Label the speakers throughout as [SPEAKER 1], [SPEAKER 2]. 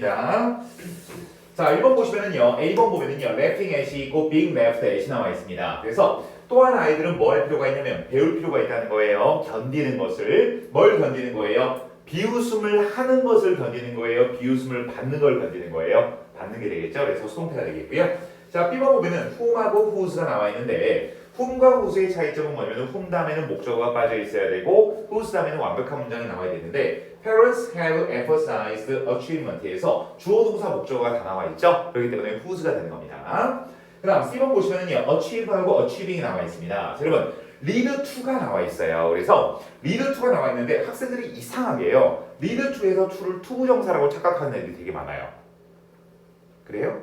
[SPEAKER 1] 자, 1번 보시면은요, A번 보면은요, laughing at이 있고 being laughed at이 나와 있습니다. 그래서 또한 아이들은 뭐 할 필요가 있냐면 배울 필요가 있다는 거예요. 견디는 것을. 뭘 견디는 거예요? 비웃음을 하는 것을 견디는 거예요. 비웃음을 받는 걸 견디는 거예요. 받는 게 되겠죠. 그래서 수동태가 되겠고요. 자, B번 보면은 whom하고 whose가 나와 있는데 whom과 whose의 차이점은 뭐냐면 whom 다음에는 목적어가 빠져 있어야 되고 whose 다음에는 완벽한 문장이 나와야 되는데 Parents have emphasized achievement에서 주어 동사 목적어가 다 나와 있죠. 그렇기 때문에 whose가 되는 겁니다. 그 다음 C번 보시면은요 achieve하고 achieving이 나와 있습니다. 자, 여러분 lead to가 나와 있어요. 그래서 lead to가 나와 있는데 학생들이 이상하게요 lead to에서 to를 투부정사라고 착각하는 애들이 되게 많아요. 그래요?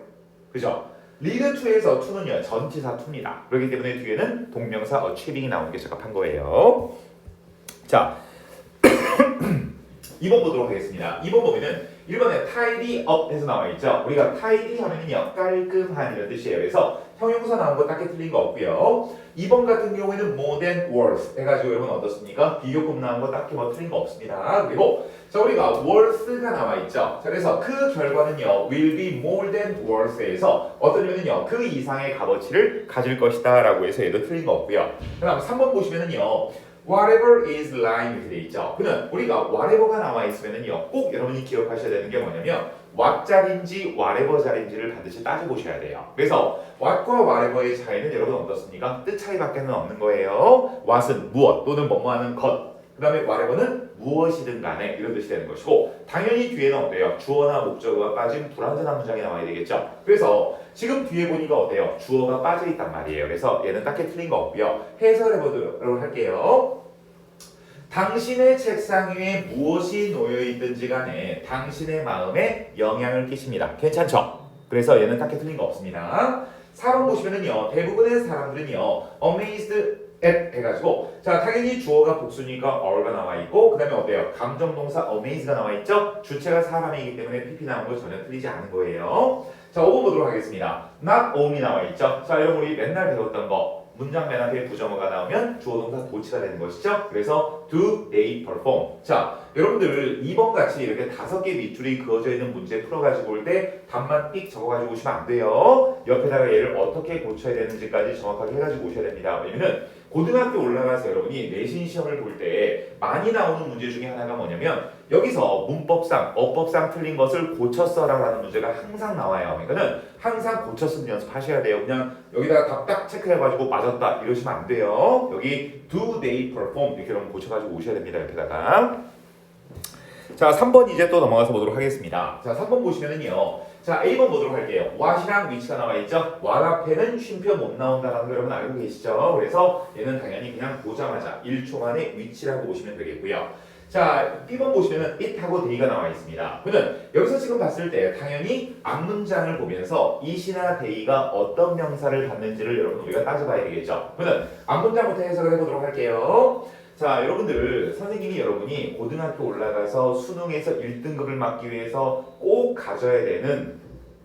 [SPEAKER 1] 그죠? lead to에서 to는요 전치사 to입니다. 그렇기 때문에 뒤에는 동명사 achieving이 나오는 게 적합한 거예요. 자 2번 보도록 하겠습니다. 2번 보면은 1번에 tidy up 해서 나와 있죠. 우리가 tidy 하면은요 깔끔한 이런 뜻이에요. 그래서 형용사 나온 거 딱히 틀린 거 없고요. 2번 같은 경우에는 more than worth 해가지고 여러분 어떻습니까? 비교급 나온 거 딱히 뭐 틀린 거 없습니다. 그리고 자 우리가 worth가 나와 있죠. 자, 그래서 그 결과는요 will be more than worth에서 어떠냐면요 그 이상의 값어치를 가질 것이다 라고 해서 얘도 틀린 거 없고요. 그 다음 3번 보시면은요 whatever is lying 이렇게 돼 있죠. 그는 우리가 whatever가 나와 있으면은요 꼭 여러분이 기억하셔야 되는 게 뭐냐면 what 자리인지 whatever 자리인지를 반드시 따져보셔야 돼요. 그래서 what과 whatever의 차이는 여러분 어떻습니까? 뜻 차이밖에는 없는 거예요. what은 무엇 또는 뭐뭐하는 것. 그 다음에 whatever는 무엇이든 간에 이런 뜻이 되는 것이고 당연히 뒤에는 어때요? 주어나 목적어가 빠진 불완전한 문장이 나와야 되겠죠. 그래서 지금 뒤에 보니까 어때요? 주어가 빠져있단 말이에요. 그래서 얘는 딱히 틀린 거 없고요. 해설해보도록 할게요. 당신의 책상 위에 무엇이 놓여있든지 간에 당신의 마음에 영향을 끼칩니다. 괜찮죠? 그래서 얘는 딱히 틀린 거 없습니다. 4번 보시면은요. 대부분의 사람들은요. amazed at 해가지고 자 당연히 주어가 복수니까 are가 나와 있고 그 다음에 어때요? 감정동사 amaze가 나와 있죠? 주체가 사람이기 때문에 PP 나온 거 전혀 틀리지 않은 거예요. 자 5번 보도록 하겠습니다. not only 나와 있죠? 자 여러분 우리 맨날 배웠던 거 문장 맨 앞에 부정어가 나오면 주어 동사 도치가 되는 것이죠. 그래서 do they perform. 자 여러분들 2번 같이 이렇게 5개 밑줄이 그어져 있는 문제 풀어가지고 올 때 답만 삑 적어가지고 오시면 안 돼요. 옆에다가 얘를 어떻게 고쳐야 되는지까지 정확하게 해가지고 오셔야 됩니다. 왜냐면 고등학교 올라가서 여러분이 내신 시험을 볼 때 많이 나오는 문제 중에 하나가 뭐냐면 여기서 문법상, 어법상 틀린 것을 고쳤어라는 문제가 항상 나와요. 그러니까는 항상 고쳤으면 연습하셔야 돼요. 그냥 여기다가 답 딱 체크해가지고 맞았다 이러시면 안 돼요. 여기 do they perform 이렇게 여러분 고쳐가지고 오셔야 됩니다. 옆에다가. 자 3번 이제 또 넘어가서 보도록 하겠습니다. 자 3번 보시면은요. 자 A번 보도록 할게요. what이랑 which가 나와 있죠. what 앞에는 쉼표 못 나온다라는 거 여러분 알고 계시죠. 그래서 얘는 당연히 그냥 보자마자 1초 만에 which라고 보시면 되겠고요. 자 B번 보시면은 it하고 they가 나와 있습니다. 그러면 여기서 지금 봤을 때 당연히 앞문장을 보면서 it이나 they가 어떤 명사를 갖는지를 여러분 우리가 따져봐야 되겠죠. 그러면 앞문장부터 해석을 해보도록 할게요. 자 여러분들 선생님이 여러분이 고등학교 올라가서 수능에서 1등급을 맞기 위해서 꼭 가져야 되는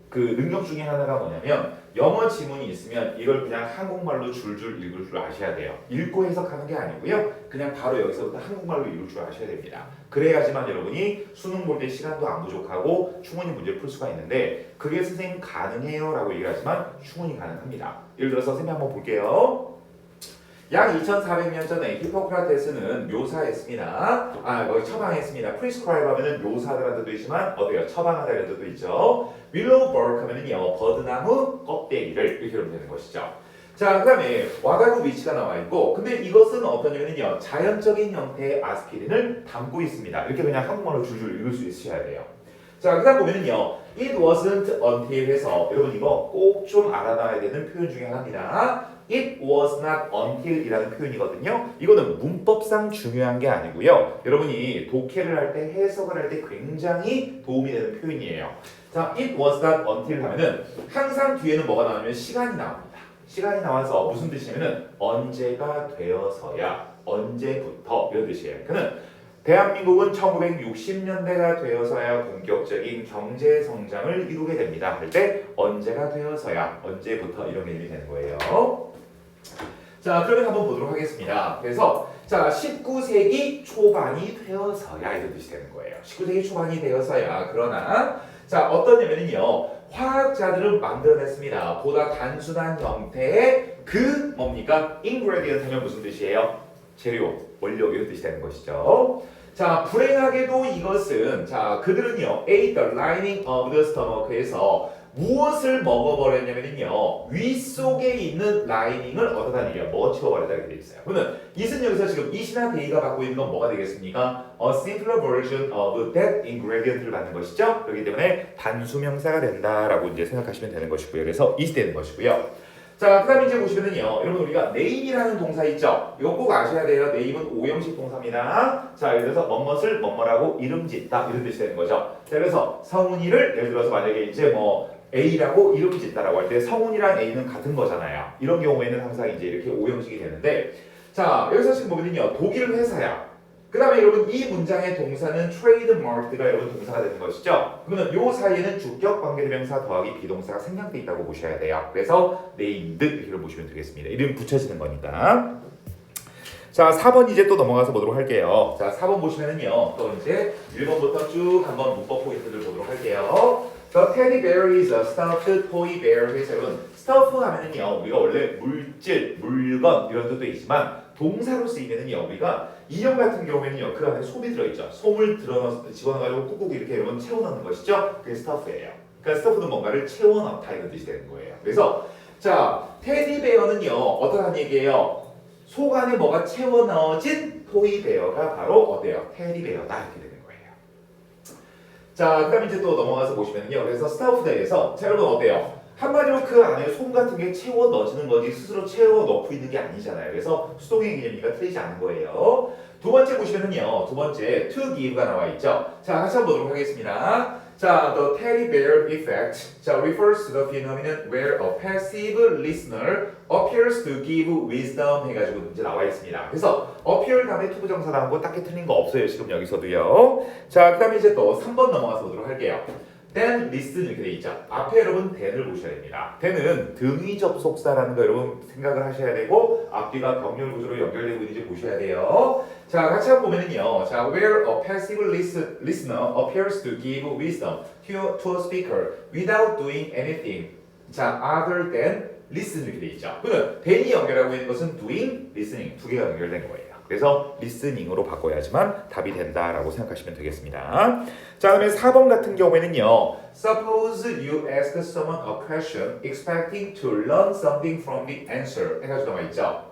[SPEAKER 1] 그 능력 중에 하나가 뭐냐면 영어 지문이 있으면 이걸 그냥 한국말로 줄줄 읽을 줄 아셔야 돼요. 읽고 해석하는 게 아니고요. 그냥 바로 여기서부터 한국말로 읽을 줄 아셔야 됩니다. 그래야지만 여러분이 수능 볼 때 시간도 안 부족하고 충분히 문제를 풀 수가 있는데 그게 선생님 가능해요? 라고 얘기하지만 충분히 가능합니다. 예를 들어서 선생님 한번 볼게요. 약 2400년 전에 히포크라테스는 묘사했습니다. 거기 처방했습니다. prescribe 하면은 묘사하다라는 뜻도 있지만 어때요? 처방하다라는 뜻도 있죠. willow bark 하면은요 버드나무 껍데기를 이렇게 하면 되는 것이죠. 자 그다음에 와다고 위치가 나와 있고 근데 이것은 어떤 냐면요 자연적인 형태의 아스피린을 담고 있습니다. 이렇게 그냥 한국말로 줄줄 읽을 수 있으셔야 돼요. 자 그다음 보면은요 it wasn't until 해서 여러분 이거 꼭 좀 알아놔야 되는 표현 중에 하나입니다. It was not until 이라는 표현이거든요. 이거는 문법상 중요한 게 아니고요. 여러분이 독해를 할 때 해석을 할 때 굉장히 도움이 되는 표현이에요. 자, it was not until 하면은 항상 뒤에는 뭐가 나오냐면 시간이 나옵니다. 시간이 나와서 무슨 뜻이냐면은 언제가 되어서야 언제부터 이런 뜻이에요. 그는 대한민국은 1960년대가 되어서야 본격적인 경제 성장을 이루게 됩니다. 할 때 언제가 되어서야 언제부터 이런 의미이 되는 거예요. 자 그러면 한번 보도록 하겠습니다. 그래서 자 19세기 초반이 되어서야 이런 뜻이 되는 거예요. 19세기 초반이 되어서야 그러나 자, 어떠냐면요. 화학자들은 만들어냈습니다. 보다 단순한 형태의 그 뭡니까? ingredient 하면 무슨 뜻이에요? 재료, 원료 이런 뜻이 되는 것이죠. 자, 불행하게도 이것은 자 그들은요 ate the lining of the stomach에서 무엇을 먹어버렸냐면요 위 속에 있는 라이닝을 어떠한 얘기야 먹어치워버렸다 이렇게 돼 있어요. 그러면 이은 여기서 지금 it이나 they가 갖고 있는 건 뭐가 되겠습니까? A simpler version of that ingredient를 받는 것이죠. 그렇기 때문에 단수명사가 된다라고 이제 생각하시면 되는 것이고요. 그래서 it이 되는 것이고요. 자, 그 다음에 이제 보시면은요, 여러분 우리가 name이라는 동사 있죠? 이거 꼭 아셔야 돼요. name은 오형식 동사입니다. 자, 예를 들어서 뭐뭇을 뭐뭐라고 이름 짓다 이런 뜻이 되는 거죠. 자, 그래서 성훈이를 예를 들어서 만약에 이제 뭐 A라고 이름 짓다라고 할 때 성훈이랑 A는 같은 거잖아요. 이런 경우에는 항상 이제 이렇게 오형식이 되는데, 자, 여기서 지금 보면은요, 독일 회사야. 그 다음에 여러분 이 문장의 동사는 trademarked가 여러분 동사가 되는 것이죠. 그러면 요 사이에는 주격 관계대명사 더하기 비동사가 생략돼 있다고 보셔야 돼요. 그래서 named 이렇게 보시면 되겠습니다. 이름 붙여지는 거니까. 자, 4번 이제 또 넘어가서 보도록 할게요. 자, 4번 보시면은요, 또 이제 1번부터 쭉 한번 문법 포인트를 보도록 할게요. The teddy bear is a stuffed toy bear. 그래서 여러분 stuff 하면은요, 우리가 원래 물질, 물건 이런 뜻도 있지만 동사로 쓰이면은요, 우리가 인형 같은 경우에는요, 그 안에 솜이 들어있죠. 솜을 집어넣어가지고 꾹꾹 이렇게 여러분 채워넣는 것이죠. 그게 stuff예요. 그러니까 stuff는 뭔가를 채워넣다 이런 뜻이 되는 거예요. 그래서 자, 테디베어는요, 어떠한 얘기예요? 속 안에 뭐가 채워 넣어진 토이베어가 바로 어때요? 테디베어다 이렇게 되는 거예요. 자, 그다음 이제 또 넘어가서 보시면요. 그래서 스타프드에서 자, 여러분 어때요? 한마디로 그 안에 솜 같은 게 채워 넣어지는 거지 스스로 채워 넣고 있는 게 아니잖아요. 그래서 수동의 개념이니까 틀리지 않은 거예요. 두 번째 보시면은요. 두 번째 to give가 나와 있죠. 자, 같이 한번 보도록 하겠습니다. 자, the teddy bear effect 자, refers to the phenomenon where a passive listener appears to give wisdom 해가지고 문제 나와 있습니다. 그래서 appear 다음에 to 부정사 나오고 딱히 틀린 거 없어요. 지금 여기서도요. 자, 그 다음에 이제 또 3번 넘어가서 보도록 할게요. then listen 이렇게 돼 있죠. 앞에 여러분 then을 보셔야 됩니다. then은 등위 접속사라는 거 여러분 생각을 하셔야 되고 앞뒤가 병렬 구조로 연결되고 있는지 보셔야 돼요. 자, 같이 한번 보면은요. 자, where a passive listener appears to give wisdom to a speaker without doing anything. 자, other than listen 이렇게 돼 있죠. 그러면 then이 연결하고 있는 것은 doing, listening 두 개가 연결된 거예요. 그래서 listening으로 바꿔야지만 답이 된다라고 생각하시면 되겠습니다. 자, 그다음에 4번 같은 경우에는요. Suppose you ask someone a question expecting to learn something from the answer 해가지고 나와 있죠.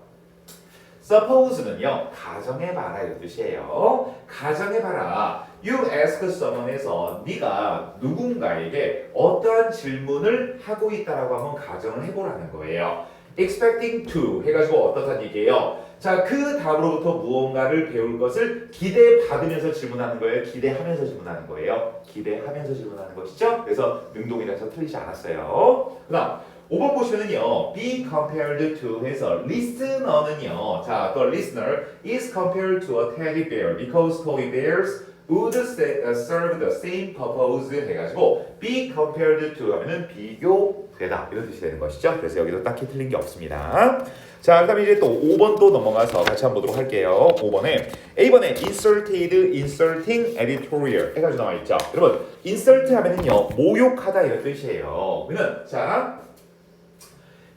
[SPEAKER 1] Suppose는요. 가정해봐라 이런 뜻이에요. 가정해봐라. You ask someone에서 네가 누군가에게 어떠한 질문을 하고 있다라고 하면 가정을 해보라는 거예요. expecting to 해가지고 어떠한 얘기예요. 자, 그 다음으로부터 무언가를 배울 것을 기대받으면서 질문하는 거예요. 기대하면서 질문하는 거예요. 기대하면서 질문하는 것이죠. 그래서 능동이라서 틀리지 않았어요. 그 다음 5번 보시면은요. be compared to 해서 listener는요. 자, the listener is compared to a teddy bear because toy bears would serve the same purpose 해가지고 be compared to 하면은 비교되다 이런 뜻이 되는 것이죠. 그래서 여기도 딱히 틀린 게 없습니다. 자, 그다음에 이제 또 5번 또 넘어가서 같이 한번 보도록 할게요. 5번에 A번에 inserted, inserting editorial 해가지고 나와 있죠. 여러분 insert 하면은요 모욕하다 이런 뜻이에요. 그러면 자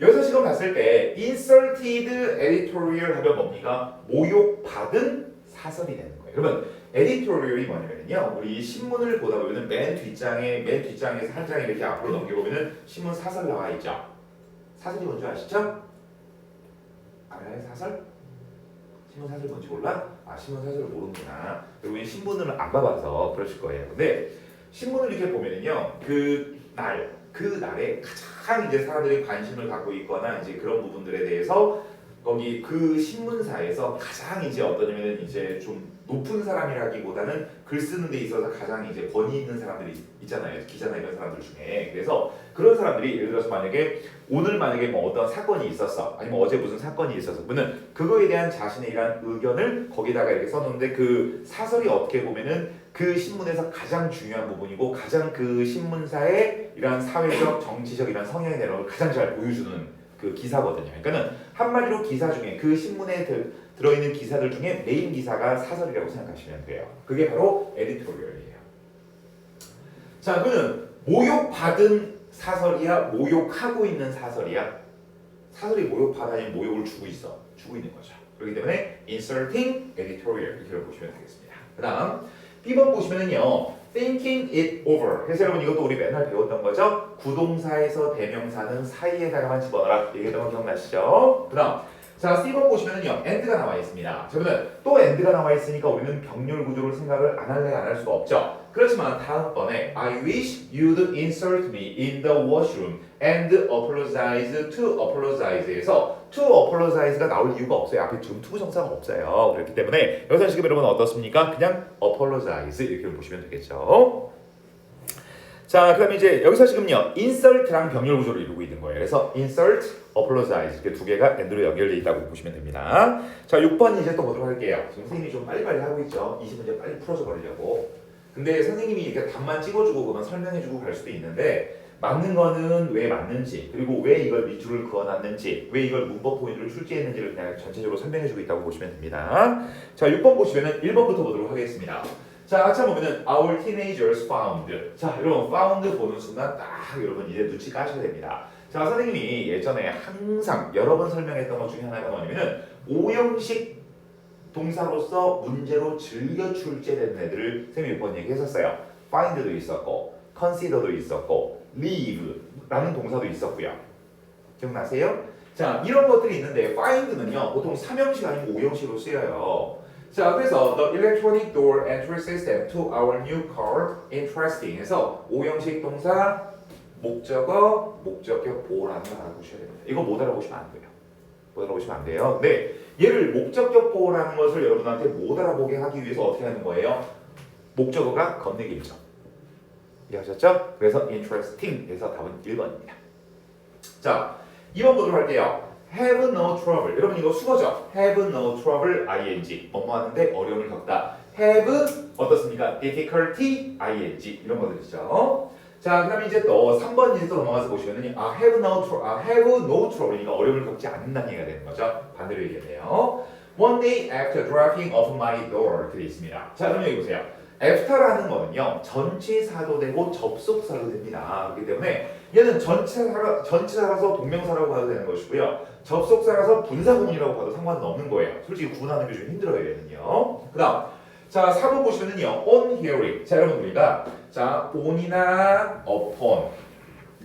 [SPEAKER 1] 여기서 지금 봤을 때 inserted editorial 하면 뭡니까? 모욕받은 사설이 되는 거예요. 그러면 에디토리얼이 뭐냐면요, 우리 신문을 보다 보면은 맨 뒷장에서 한 장 이렇게 앞으로 넘겨보면은 신문 사설 나와 있죠. 사설이 뭔지 아시죠? 알아요, 사설? 신문 사설 뭔지 몰라? 아, 신문 사설을 모르는구나. 여러분이 신문을 안 봐봐서 그러실 거예요. 근데 신문을 이렇게 보면은요, 그 날에 가장 이제 사람들이 관심을 갖고 있거나 이제 그런 부분들에 대해서 거기 그 신문사에서 가장 이제 어떠냐면은 이제 좀 높은 사람이라기보다는 글 쓰는 데 있어서 가장 이제 권위 있는 사람들이 있잖아요. 기자나 이런 사람들 중에. 그래서 그런 사람들이 예를 들어서 오늘 만약에 뭐 어떤 사건이 있었어. 아니면 어제 무슨 사건이 있었어. 그러면 그거에 대한 자신의 이런 의견을 거기다가 이렇게 써놓는데 그 사설이 어떻게 보면은 그 신문에서 가장 중요한 부분이고 가장 그 신문사의 이런 사회적, 정치적 이런 성향의 내용을 가장 잘 보여주는 그 기사거든요. 그러니까는 한마디로 기사 중에 그 신문에 들어있는 기사들 중에 메인 기사가 사설이라고 생각하시면 돼요. 그게 바로 에디토리얼이에요. 자, 그러면 모욕받은 사설이야? 모욕하고 있는 사설이야? 사설이 모욕받아니 모욕을 주고 있어. 주고 있는 거죠. 그렇기 때문에 inserting editorial 이렇게 보시면 되겠습니다. 그 다음 B번 보시면은요. thinking it over. 그래서 여러분 이것도 우리 맨날 배웠던 거죠. 구동사에서 대명사는 사이에다가만 집어넣어라. 얘기했던 거 기억나시죠? 그 다음 자 C번 보시면은요. and가 나와 있습니다. 저는 또 and가 나와 있으니까 우리는 병렬 구조를 생각을 안 할래 안 할 수가 없죠. 그렇지만 다음번에 I wish you'd insert me in the washroom and apologize to apologize에서 to apologize가 나올 이유가 없어요. 앞에 지금 to 정사가 없어요. 그렇기 때문에 여기서 지금 여러분 어떻습니까? 그냥 apologize 이렇게 보시면 되겠죠. 자, 그럼 이제 여기서 지금요 insert랑 병렬 구조를 이루고 있는 거예요. 그래서 insert, apologize 이렇게 두 개가 and로 연결되어 있다고 보시면 됩니다. 자, 6번 이제 또 보도록 할게요. 지금 선생님이 좀 빨리빨리 하고 있죠. 20문제 빨리 풀어줘 버리려고. 근데 선생님이 이렇게 답만 찍어주고 그만 설명해주고 갈 수도 있는데 맞는 거는 왜 맞는지 그리고 왜 이걸 밑줄을 그어놨는지 왜 이걸 문법 포인트를 출제했는지를 그냥 전체적으로 설명해주고 있다고 보시면 됩니다. 자, 6번 보시면은 1번부터 보도록 하겠습니다. 자, 같이 보면은 our teenagers found. 자, 여러분 found 보는 순간 딱 여러분 이제 눈치 까셔야 됩니다. 자, 선생님이 예전에 항상 여러 번 설명했던 것 중에 하나가 뭐냐면은 오형식 동사로서 문제로 즐겨 출제되는 애들을 선생님이 몇 번 얘기했었어요. find도 있었고, consider도 있었고, leave라는 동사도 있었고요. 기억나세요? 자, 이런 것들이 있는데 find는요 보통 3형식 아니고 5형식으로 쓰여요. 자, 그래서 the electronic door entry system to our new car interesting 해서 5형식 동사 목적어, 목적격 보호라는 걸 알아보셔야 됩니다. 이거 못 알아보시면 안 돼요. 못 알아보시면 안 돼요. 네, 얘를 목적격 보호라는 것을 여러분한테 못 알아보게 하기 위해서 어떻게 하는 거예요? 목적어가 겁내기 일죠. 이해하셨죠? 그래서 interesting에서 답은 1번입니다. 자, 2번 보도록 할게요. have no trouble. 여러분 이거 수거죠? have no trouble ing 뭐뭐 하는데 어려움을 겪다. have 어떻습니까? difficulty ing 이런 것들이죠. 자, 그럼 이제 또 3번 이제 또 넘어가서 보시면은 have no trouble이니까 어려움을 겪지 않는다는 얘기가 되는 거죠. 반대로 얘기했네요. One day after driving off my door 이렇게 돼 있습니다. 자, 그럼 여기 보세요. after라는 거는요 전치사도 되고 접속사도 됩니다. 그렇기 때문에 얘는 전치사라서 동명사라고 봐도 되는 것이고요. 접속사라서 분사구문이라고 봐도 상관은 없는 거예요. 솔직히 구분하는 게 좀 힘들어요 얘는요. 그 다음 자 4번 보시면은요 on hearing. 자 여러분 우리가 자 on이나 upon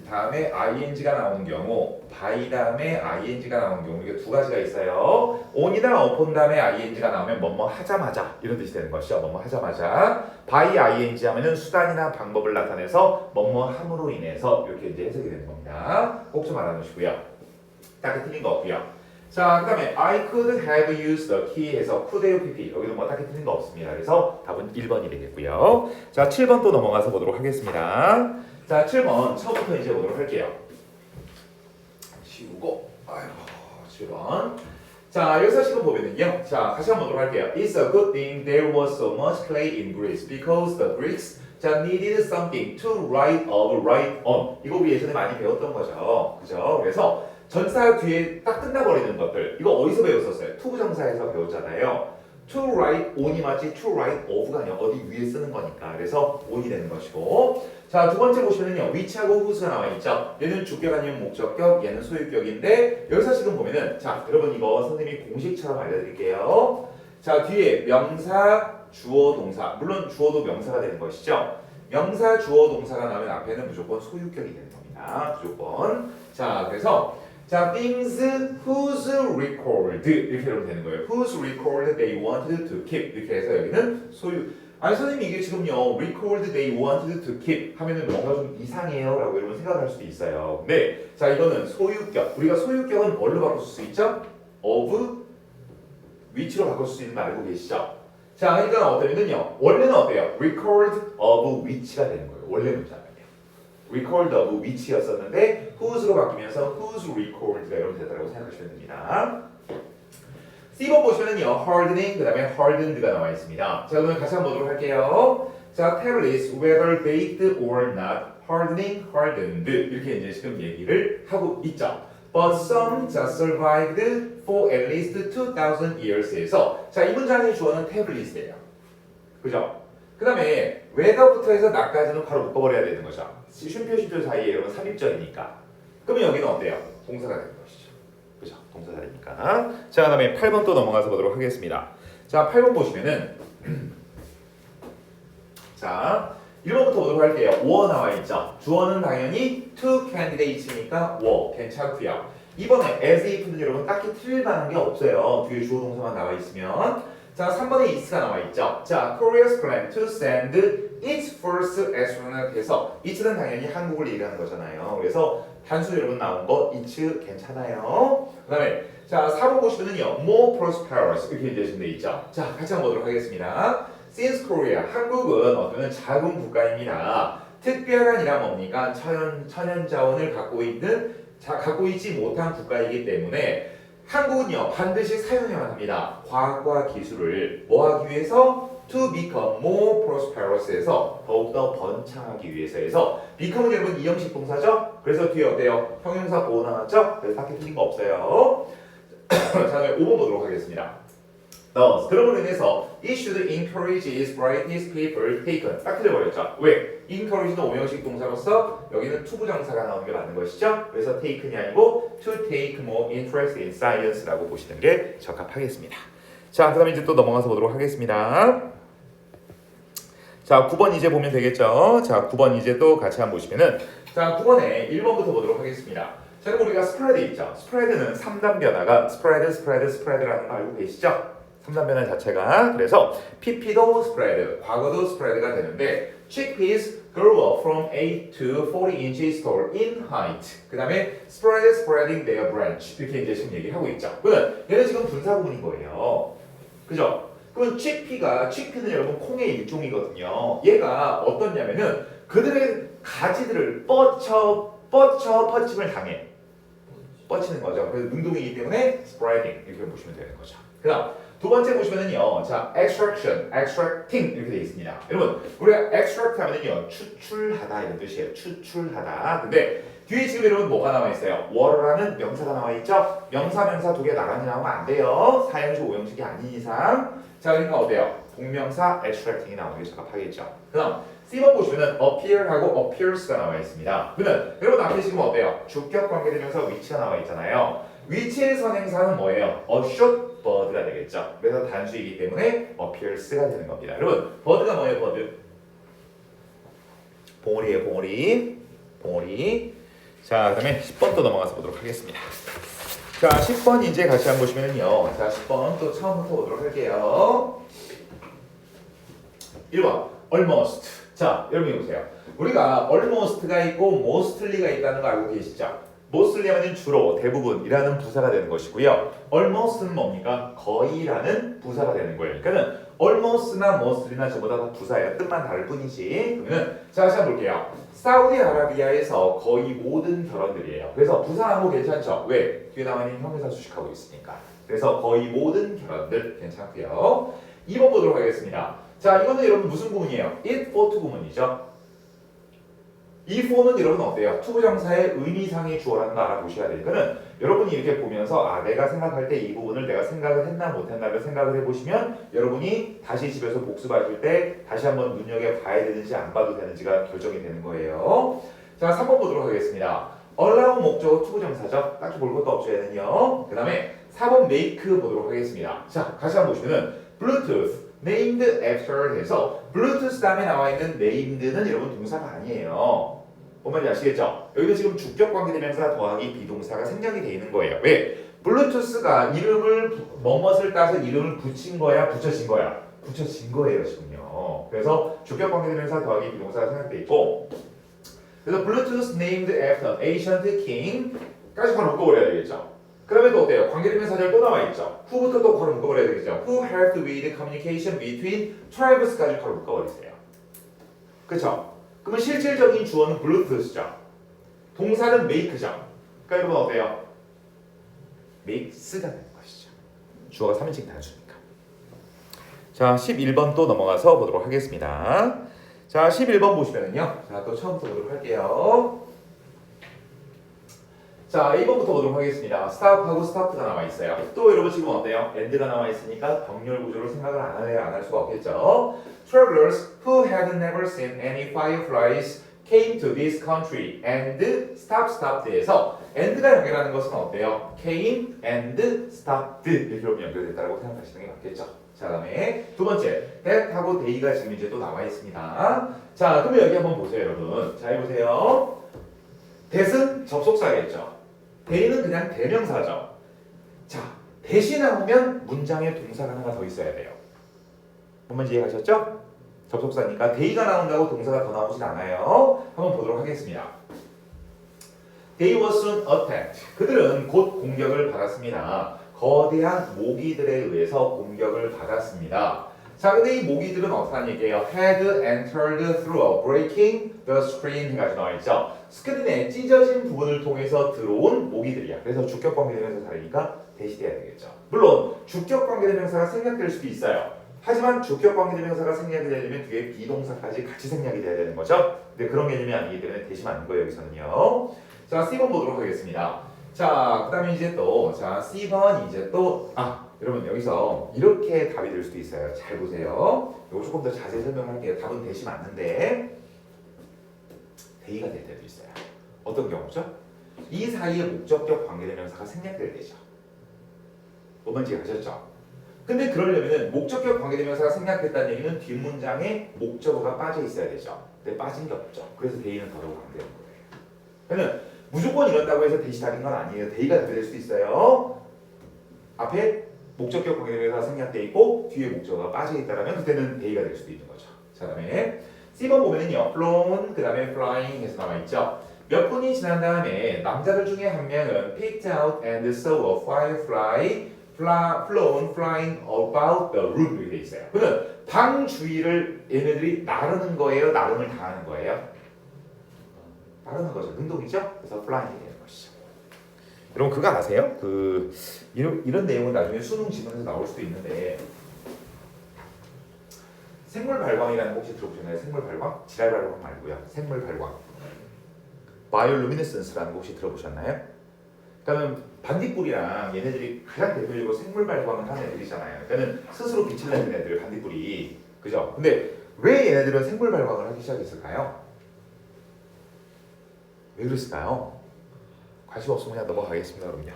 [SPEAKER 1] 다음에 ing가 나오는 경우 by 다음에 ing가 나오는 경우 이게 두 가지가 있어요. on이나 upon 다음에 ing가 나오면 뭐뭐 하자마자 이런 뜻이 되는 것이죠. 뭐뭐 하자마자 by ing 하면은 수단이나 방법을 나타내서 뭐뭐 함으로 인해서 이렇게 이제 해석이 되는 겁니다. 꼭 좀 알아놓으시고요. 딱히 틀린 거 없고요. 자, 그다음에 I could have used the key 해서 could have pp 여기도 뭐 딱히 틀린 거 없습니다. 그래서 답은 1번이 되겠고요. 자, 7번 또 넘어가서 보도록 하겠습니다. 자, 7번 처음부터 이제 보도록 할게요. 지우고 아이고 7번. 자, 여기서 지금 보면은요. 자, 다시 한번 보도록 할게요. It's a good thing there was so much clay in Greece because the Greeks 자, needed something to write on. 이거 우리 예전에 많이 배웠던 거죠. 그죠? 그래서 전사 뒤에 딱 끝나버리는 것들. 이거 어디서 배웠었어요? to 부정사에서 배웠잖아요. to write on이 맞지 to write of가 아니야. 어디 위에 쓰는 거니까. 그래서 on이 되는 것이고. 자, 두 번째 보시면은요. which하고 whose가 나와 있죠. 얘는 주격 아니면 목적격, 얘는 소유격인데 여기서 지금 보면은 자, 여러분 이거 선생님이 공식처럼 알려드릴게요. 자, 뒤에 명사, 주어, 동사. 물론 주어도 명사가 되는 것이죠. 명사, 주어, 동사가 나오면 앞에는 무조건 소유격이 되는 겁니다. 무조건. 자, 그래서 자, things whose record 이렇게 하면 되는 거예요. whose record they wanted to keep 이렇게 해서 여기는 소유. 아니 선생님 이게 지금요 record they wanted to keep 하면은 뭔가 좀 이상해요라고 여러분 생각할 수도 있어요. 근데 자 이거는 소유격. 우리가 소유격은 뭘로 바꿀 수 있죠? of which로 바꿀 수 있는 거 알고 계시죠? 자, 그러니까 어떠면요 원래는 어때요? record of which가 되는 거예요. 원래 문자는. record of which였었는데 whose로 바뀌면서 whose record가 이렇게 되더라고 생각하시면 됩니다. C번 보시면은요 hardening 그 다음에 hardened가 나와 있습니다. 자, 그러면 같이 한번 보도록 할게요. 자, tablets whether baked or not hardening, hardened 이렇게 이제 지금 얘기를 하고 있죠. But some just survived for at least 2,000 years에서 자, 이 문장의 주어는 tablet이에요. 그죠? 그 다음에 whether부터 해서 나까지는 바로 묶어버려야 되는 거죠. 쉼표 사이에 여러분 삽입절이니까. 그러면 여기는 어때요? 동사가 되는 것이죠. 그죠? 동사살이니까. 자, 그 다음에 8번 또 넘어가서 보도록 하겠습니다. 자, 8번 보시면은 자, 1번부터 보도록 할게요. were 나와 있죠. 주어는 당연히 two candidates니까 were 괜찮고요. 이번에 as if는 여러분 딱히 틀릴 만한 게 없어요. 뒤에 주어 동사만 나와 있으면. 자, 3번에 is가 나와 있죠. 자, Korea's plan to send its first astronaut 해서 it는 당연히 한국을 얘기하는 거잖아요. 그래서 단수 여러분 나온 거 it's 괜찮아요. 그 다음에 자, 4번 보시면은요. more prosperous 이렇게 되시면 돼 있죠. 자, 같이 한번 보도록 하겠습니다. Since Korea, 한국은 어떤 작은 국가입니다. 특별한이란 뭡니까? 천연 자원을 갖고 있지 못한 국가이기 때문에 한국은요 반드시 사용해야 합니다. 과학과 기술을 뭐하기 위해서? To become more prosperous에서 더욱더 번창하기 위해서 해서 become은 여러분 이형식 동사죠? 그래서 뒤에 어때요? 형용사 보호 나왔죠? 그래서 딱히 틀린 거 없어요. 자, 다음에 5번 보도록 하겠습니다. 그럼으로 인해서 it should encourage its brightest people taken 딱 틀려버렸죠. 왜? encourage는 오형식 동사로서 여기는 투부정사가 나오는 게 맞는 것이죠. 그래서 taken이 아니고 to take more interest in science라고 보시는 게 적합하겠습니다. 자, 그 다음에 이제 또 넘어가서 보도록 하겠습니다. 자, 9번 이제 보면 되겠죠. 자, 9번 이제 또 같이 한번 보시면은 자, 9번에 1번부터 보도록 하겠습니다. 자, 그럼 우리가 스프레드 있죠. 스프레드는 3단 변화가 스프레드라는 거 알고 계시죠? 3단 변화 자체가 그래서 PP도 스프레드, 과거도 스프레드가 되는데 chickpeas grew up from 8 to 40 inches tall in height. 그 다음에 spreading their branch 이렇게 이제 지금 얘기하고 있죠. 그러면 얘는 지금 분사 구문인 거예요. 그죠? 그럼 chickpea는 여러분 콩의 일종이거든요. 얘가 어떻냐면은 그들의 가지들을 뻗침을 당해. 뻗치는 거죠. 그래서 능동이기 때문에 spreading 이렇게 보시면 되는 거죠. 그다음 두 번째 보시면은요, 자, extracting 이렇게 되어 있습니다. 여러분, 우리가 extract 하면은요, 추출하다 이런 뜻이에요. 추출하다. 근데 뒤에 지금 여러분 뭐가 나와 있어요? water라는 명사가 나와 있죠? 명사 두 개 나란히 나오면 안 돼요. 사형식, 오형식이 아닌 이상. 자, 그러니까 어때요? 동명사 extracting이 나오는 게 적합하겠죠. 그다음 C번 보시면은 appear하고 appears가 나와 있습니다. 그러면 여러분 앞에 지금 어때요? 주격 관계대명사 위치가 나와 있잖아요. 위치의 선행사는 뭐예요? a short bird가 되겠죠. 그래서 단수이기 때문에 appears가 되는 겁니다. 여러분, bird가 뭐예요? bird? 봉오리예요, 봉오리. 자, 그다음에 10번 또 넘어가서 보도록 하겠습니다. 자, 10번 이제 같이 한번 보시면은요. 자, 10번 또 처음부터 보도록 할게요. 1번 almost. 자, 여러분 보세요. 우리가 almost가 있고 mostly가 있다는 거 알고 계시죠? mostly 하면 주로, 대부분이라는 부사가 되는 것이고요. almost는 뭡니까? 거의라는 부사가 되는 거예요. 그러니까는 almost나 mostly나 전부 다 부사예요. 뜻만 다를 뿐이지. 그러면 자, 다시 한번 볼게요. 사우디아라비아에서 거의 모든 결혼들이에요. 그래서 부사하고 괜찮죠? 왜? 뒤에 나와 있는 형용사 수식하고 있으니까. 그래서 거의 모든 결혼들 괜찮고요. 2번 보도록 하겠습니다. 자, 이거는 여러분 무슨 구문이에요? it for to 구문이죠. 이 for는 여러분 어때요? 투부정사의 의미상의 주어라는 거 알아보셔야 되니까는 여러분이 이렇게 보면서 아, 내가 생각할 때 이 부분을 내가 생각을 했나 못했나를 생각을 해보시면 여러분이 다시 집에서 복습하실 때 다시 한번 눈여겨봐야 되는지 안 봐도 되는지가 결정이 되는 거예요. 자, 3번 보도록 하겠습니다. allow 목적어 투부정사죠. 딱히 볼 것도 없죠, 얘는요. 그 다음에 4번 make 보도록 하겠습니다. 자, 같이 한번 보시면은 Bluetooth named after 해서 Bluetooth 다음에 나와 있는 named는 여러분 동사가 아니에요. 보면 아시겠죠? 여기도 지금 주격 관계대명사 더하기 비동사가 생략이 돼 있는 거예요. 왜? 블루투스가 이름을 뭐뭇을 따서 이름을 붙인 거야, 붙여진 거야? 붙여진 거예요, 지금요. 그래서 주격 관계대명사 더하기 비동사가 생략돼 있고, 그래서 Bluetooth named after ancient king까지 바로 묶어버려야 되겠죠. 그러면 또 어때요? 관계대명사절 또 나와 있죠. who부터 또 바로 묶어버려야 되겠죠. who helped with communication between tribes까지 바로 묶어버리세요. 그렇죠? 그러면 실질적인 주어는 Bluetooth죠. 동사는 make죠. 그러니까 여러분 어때요? makes가 되는 것이죠. 주어가 3인칭 단수니까. 자, 11번 또 넘어가서 보도록 하겠습니다. 자, 11번 보시면은요. 자, 또 처음부터 보도록 할게요. 자, 1번부터 보도록 하겠습니다. stop하고 stopped가 나와 있어요. 또 여러분 지금 어때요? end가 나와 있으니까 병렬 구조를 생각을 안 할래요? 안 할 수가 없겠죠. Travelers who had never seen any fireflies came to this country and stopped에서 and가 연결하는 것은 어때요? came and stopped 이렇게 연결됐다고 생각하시는 게 맞겠죠. 자, 다음에 두 번째 that하고 they가 지금 이제 또 나와 있습니다. 자, 그러면 여기 한번 보세요, 여러분. 잘 보세요. that은 접속사겠죠. they는 그냥 대명사죠. 자, that이 나오면 문장에 동사가 하나 더 있어야 돼요. 뭔 말인지 이해하셨죠? 접속사니까 they가 나온다고 동사가 더 나오진 않아요. 한번 보도록 하겠습니다. They were soon attacked. 그들은 곧 공격을 받았습니다. 거대한 모기들에 의해서 공격을 받았습니다. 자, 근데 이 모기들은 어떠한 얘기예요? Had entered through a breaking the screen 해가지고 나와 있죠. 스크린에 찢어진 부분을 통해서 들어온 모기들이야. 그래서 주격 관계대명사 다르니까 대시돼야 되겠죠. 물론 주격 관계대명사가 생략될 수도 있어요. 하지만 주격 관계대명사가 생략이 되려면 뒤에 비동사까지 같이 생략이 돼야 되는 거죠. 근데 그런 개념이 아니기 때문에 대시 맞는 거예요, 여기서는요. 자, C번 보도록 하겠습니다. 자, 그 다음에 이제 또, 자, C번 이제 또, 여러분 여기서 이렇게 답이 될 수도 있어요. 잘 보세요. 이거 조금 더 자세히 설명할게요. 답은 대시 맞는데, 대의가 될 때도 있어요. 어떤 경우죠? 이 사이에 목적격 관계대명사가 생략될 때죠. 뭔 말인지 아셨죠? 근데 그러려면 목적격 관계대명사가 생략됐다는 얘기는 뒷문장에 목적어가 빠져 있어야 되죠. 근데 빠진 게 없죠. 그래서 대의는 더더욱 안 되는 거예요. 그러면 무조건 이런다고 해서 대시 답인 건 아니에요. 대의가 될 수도 있어요. 앞에 목적격 관계대명사가 생략돼 있고 뒤에 목적어가 빠져 있다면 그때는 대의가 될 수도 있는 거죠. 자, 그다음에 C번 보면은요, flown 그 다음에 flying 해서 나와 있죠. 몇 분이 지난 다음에 남자들 중에 한 명은 picked out and saw a firefly flown flying about the room 이렇게 돼 있어요. 그러면 방 주위를 얘네들이 나르는 거예요, 나름을 당하는 거예요? 나르는 거죠. 능동이죠. 그래서 flying이 되는 것이죠. 여러분 그거 아세요? 이런 내용은 나중에 수능 지문에서 나올 수도 있는데 생물 발광이라는 거 혹시 들어보셨나요? 생물 발광? 지랄 발광 말고요. 생물 발광. 바이올루미네센스라는 거 혹시 들어보셨나요? 그러니까 반딧불이랑 얘네들이 가장 대표적으로 생물 발광을 하는 애들이잖아요. 그러니까 스스로 빛을 내는 애들, 반딧불이. 그죠? 근데 왜 얘네들은 생물 발광을 하기 시작했을까요? 왜 그랬을까요? 관심 없으면 그냥 넘어가겠습니다, 그럼요.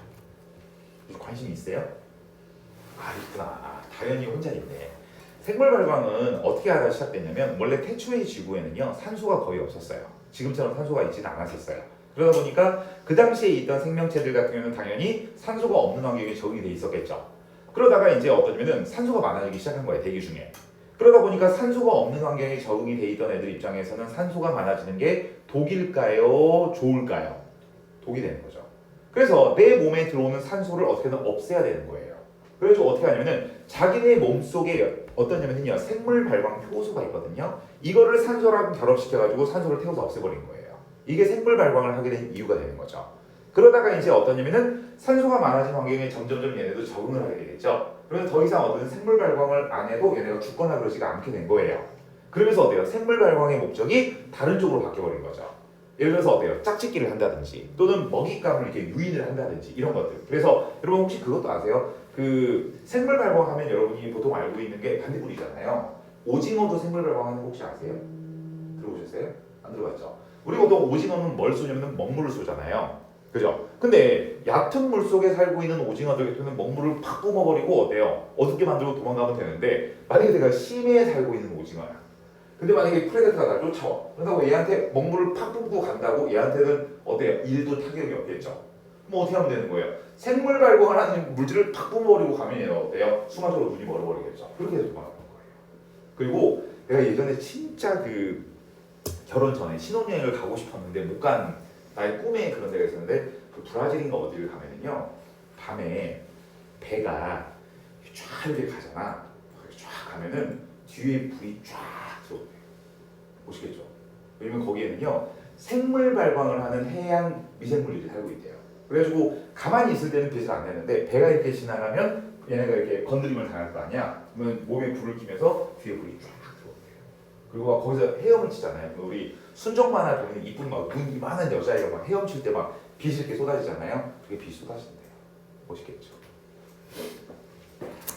[SPEAKER 1] 관심 있어요? 있구나. 당연히 혼자 있네. 생물 발광은 어떻게 하다 시작됐냐면 원래 태초의 지구에는요 산소가 거의 없었어요. 지금처럼 산소가 있지는 않았었어요. 그러다 보니까 그 당시에 있던 생명체들 같은 경우는 당연히 산소가 없는 환경에 적응이 돼 있었겠죠. 그러다가 이제 어떠냐면은 산소가 많아지기 시작한 거예요, 대기 중에. 그러다 보니까 산소가 없는 환경에 적응이 돼 있던 애들 입장에서는 산소가 많아지는 게 독일까요, 좋을까요? 독이 되는 거죠. 그래서 내 몸에 들어오는 산소를 어떻게든 없애야 되는 거예요. 그래서 어떻게 하냐면은 자기네 몸속에 어떠냐면요 생물 발광 효소가 있거든요. 이거를 산소랑 결합시켜가지고 산소를 태워서 없애버린 거예요. 이게 생물 발광을 하게 된 이유가 되는 거죠. 그러다가 이제 어떠냐면은 산소가 많아진 환경에 점점점 얘네도 적응을 하게 되겠죠. 그래서 더 이상 어떤 생물 발광을 안 해도 얘네가 죽거나 그러지가 않게 된 거예요. 그러면서 어때요? 생물 발광의 목적이 다른 쪽으로 바뀌어버린 거죠. 예를 들어서 어때요? 짝짓기를 한다든지 또는 먹잇감을 이렇게 유인을 한다든지 이런 것들. 그래서 여러분 혹시 그것도 아세요? 그 생물 발광하면 여러분이 보통 알고 있는 게 반딧불이잖아요. 오징어도 생물 발광하는 거 혹시 아세요? 들어보셨어요? 안 들어봤죠? 우리 보통 오징어는 뭘 쏘냐면 먹물을 쏘잖아요. 그죠? 근데 얕은 물 속에 살고 있는 오징어들 같은 경우는 먹물을 팍 뿜어버리고 어때요? 어둡게 만들고 도망가면 되는데 만약에 내가 심해에 살고 있는 오징어야. 근데 만약에 프레데터가 날 쫓아와. 그렇다고 얘한테 먹물을 팍 뿜고 간다고 얘한테는 어때요? 일도 타격이 없겠죠. 뭐 어떻게 하면 되는 거예요? 생물 발광을 하는 물질을 팍 뿜어버리고 가면 얘는 어때요? 순간적으로 눈이 멀어버리겠죠. 그렇게 해서 도망가는 거예요. 그리고 내가 예전에 진짜 그 결혼 전에 신혼여행을 가고 싶었는데 못 간 나의 꿈에 그런 데가 있었는데 그 브라질인가 어디를 가면은요 밤에 배가 쫙 이렇게 가잖아. 쫙 가면은 뒤에 불이 쫙 들어오대요. 보시겠죠? 왜냐면 거기에는요 생물 발광을 하는 해양 미생물들이 살고 있대요. 그래가지고 가만히 있을 때는 빛을 안 내는데 배가 이렇게 지나가면 얘네가 이렇게 건드림을 당할 거 아니야. 그러면 몸에 불을 켜면서 뒤에 불이 쫙 들어오대요. 그리고 거기서 헤엄을 치잖아요. 우리 순정만 할 보면 이쁜 막 눈이 많은 여자애가 막 헤엄칠 때 막 빛이 이렇게 쏟아지잖아요. 그게 빛이 쏟아진대요. 멋있겠죠.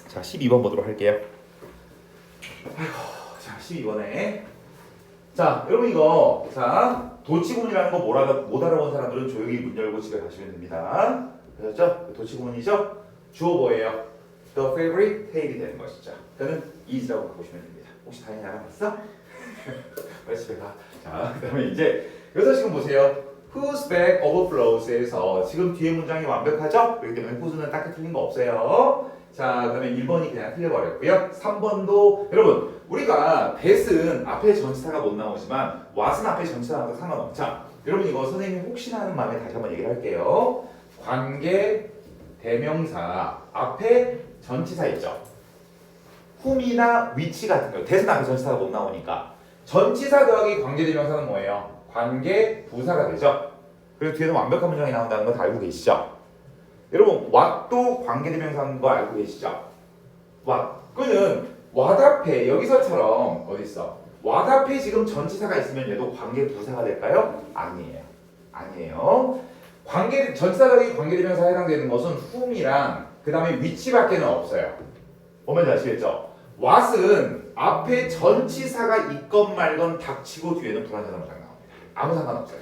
[SPEAKER 1] 자, 12번 보도록 할게요. 자, 12번에 자, 여러분 이거 자 도치구문이라는 거 못 알아본 사람들은 조용히 문 열고 집에 가시면 됩니다. 그렇죠? 도치구문이죠? 주어 뭐예요? The favorite tail이 되는 것이죠. 그는 is라고 보시면 됩니다. 혹시 다행히 알아봤어? 빨리 집에 가. 자, 그다음에 이제 여기서 지금 보세요. Whose bag overflows에서 지금 뒤에 문장이 완벽하죠? 그렇기 때문에 whose는 딱히 틀린 거 없어요. 자, 그다음에 1번이 그냥 틀려버렸고요. 3번도 여러분 우리가 that은 앞에 전치사가 못 나오지만 what은 앞에 전치사 나와도 상관없죠. 여러분 이거 선생님이 혹시나 하는 마음에 다시 한번 얘기를 할게요. 관계 대명사 앞에 전치사 있죠. whom이나 which 같은 거 that은 앞에 전치사가 못 나오니까 전치사 더하기 관계대명사는 뭐예요? 관계 부사가 되죠. 그리고 뒤에는 완벽한 문장이 나온다는 거 다 알고 계시죠? 여러분 what도 관계대명사인 거 알고 계시죠? what 그는 what 앞에 여기서처럼 어디 있어? what 앞에 지금 전치사가 있으면 얘도 관계 부사가 될까요? 아니에요. 아니에요. 관계 전치사 더하기 관계대명사에 해당되는 것은 whom이랑 그 다음에 which밖에는 없어요. 보면 아시겠죠? what은 앞에 전치사가 있건 말건 닥치고 뒤에는 불완전한 문장 나옵니다. 아무 상관없어요.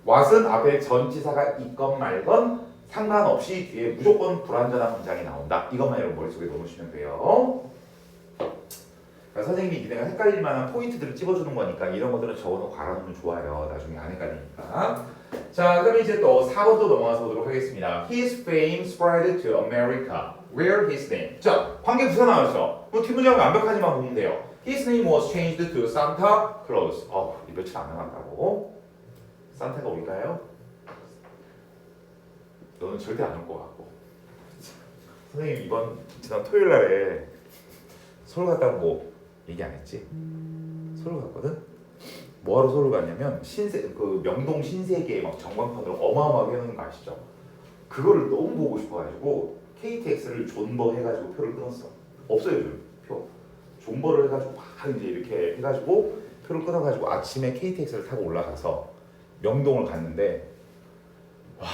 [SPEAKER 1] what은 앞에 전치사가 있건 말건 상관없이 뒤에 무조건 불완전한 문장이 나온다. 이것만 여러분 머릿속에 넣으시면 돼요. 그러니까 선생님이 니네가 헷갈릴 만한 포인트들을 찝어주는 거니까 이런 것들은 적어놓고 알아놓으면 좋아요. 나중에 안 헷갈리니까. 자, 그럼 이제 또 4번도 넘어가서 보도록 하겠습니다. His fame spread to America. Where his name? 자, 관계 부사 나왔죠? 뭐 뒷문장은 완벽하지만 보면 돼요. His name was changed to Santa Claus. 이 며칠 안 남았다고? 산타가 올까요? 너는 절대 안 올 것 같고. 선생님 이번 지난 토요일 날에 서울 갔다고 뭐 얘기 안 했지? 서울 갔거든? 뭐하러 서울 갔냐면 그 명동 신세계 막 전광판으로 어마어마하게 해놓은 거 아시죠? 그거를 너무 보고 싶어가지고 KTX를 존버 해가지고 표를 끊었어. 없어요 요즘 표. 존버를 해가지고 막 이제 이렇게 해가지고 표를 끊어가지고 아침에 KTX를 타고 올라가서 명동을 갔는데 와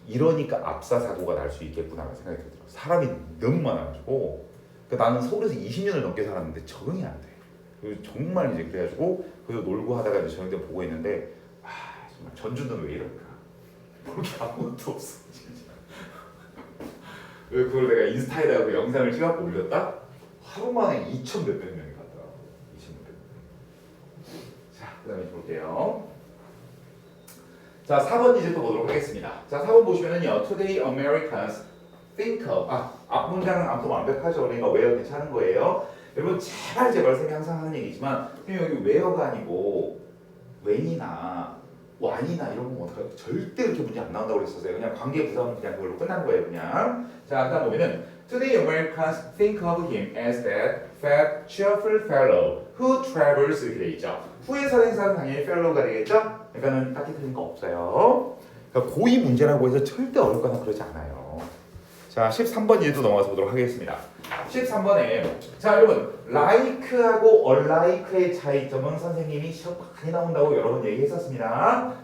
[SPEAKER 1] 이러니까 압사 사고가 날 수 있겠구나라는 생각이 들더라고. 사람이 너무 많아가지고 나는 서울에서 20년을 넘게 살았는데 적응이 안 돼. 그리고 정말 이제 그래가지고 그래서 놀고 하다가 이제 저녁 때 보고 있는데 정말 전주는 왜 이럴까? 볼 게 아무것도 없어 진짜. 그걸 내가 인스타에다가 그 영상을 찍어서 올렸다? 하루 만에 2,000 몇백 명이 갔더라고. 2,000 몇백 명. 자, 그 다음에 볼게요. 자, 4번 이제 또 보도록 하겠습니다. 자, 4번 보시면은요. Today Americans think of 앞 문장은 아무튼 완벽하죠. 그러니까 where 괜찮은 거예요. 여러분 제발 선생님이 항상 하는 얘기지만 여기 where가 아니고 when이나 why나 이런 거 어떡할까? 절대 그렇게 문제 안 나온다고 그랬었어요. 그냥 관계 부사는 그냥 그걸로 끝난 거예요. 그냥. 자, 그다음 보면은 Today Americans think of him as that fat, cheerful fellow who travels 이렇게 돼 있죠. 후에 사행사는 당연히 fellow가 되겠죠? 그러니까는 딱히 틀린 거 없어요. 그러니까 고의 문제라고 해서 절대 어렵거나 그러지 않아요. 자, 13번 예도 넘어가서 보도록 하겠습니다. 13번에 자 여러분 like하고 unlike의 차이점은 선생님이 시험 많이 나온다고 여러 번 얘기했었습니다.